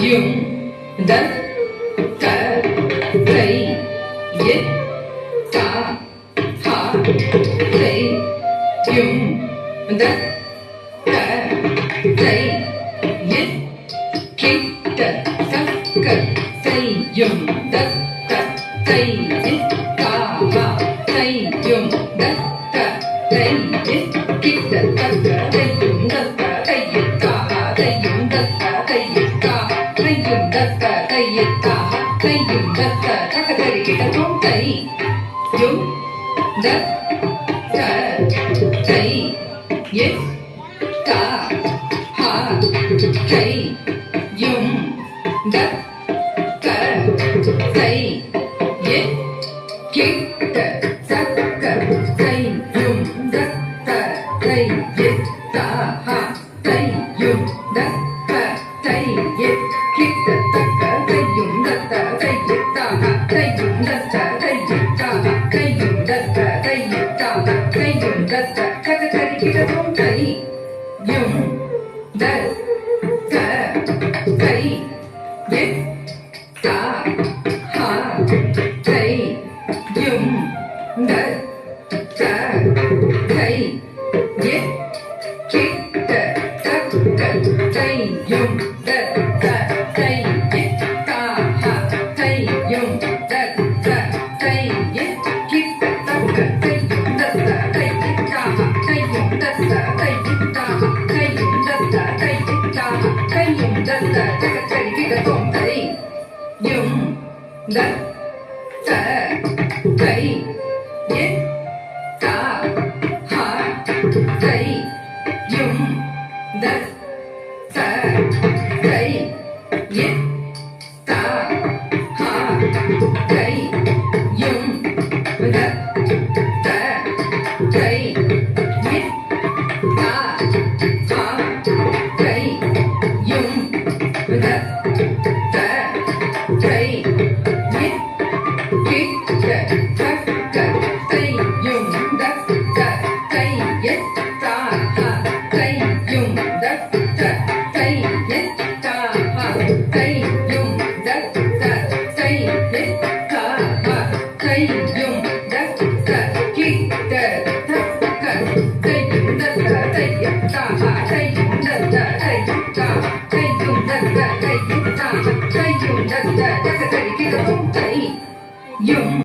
யும் த க தை ய தா ஹா தை யும் த க தை ய கி த க தை யும் த க தை ய தா ஹா தை யும் த க தை ய கி த தை யும் த க தை ய தா ஹா தை யும் த க தை ய தா தை யும் த க தை ய தா ஹா தை யும் த க த க தை கி த தொம் தை யும் த க தை ய தா ஹா தை யும் த க தை ய கி த த க தை யும் த க தை ய தா ஹா தை யும் த க தை ய கி த த க தை யும் த க தை ய தா ஹா தை யும் த க தை ய தா ஹா தை யும் த க தை ய தா ஹா தை யும் த க த க தை கி த தொம் தை யும் த க தை ய தா ஹா தை யும் த க தை ய கி த த க தை யும் த க தை ய தா ஹா தை யும் த க தை ய கி த த க தை யும் த க தை ய தா ஹா தை யும் த க தை ய தா ஹா தை யும் த க தை ய தா ஹா தை யும் த க த க தை கி த தொம் தை யும் த க தை ய தா ஹா தை யும் த க தை ய தா ஹா தை யும் த க தை ய தா ஹா தை யும் த க தை ய கி த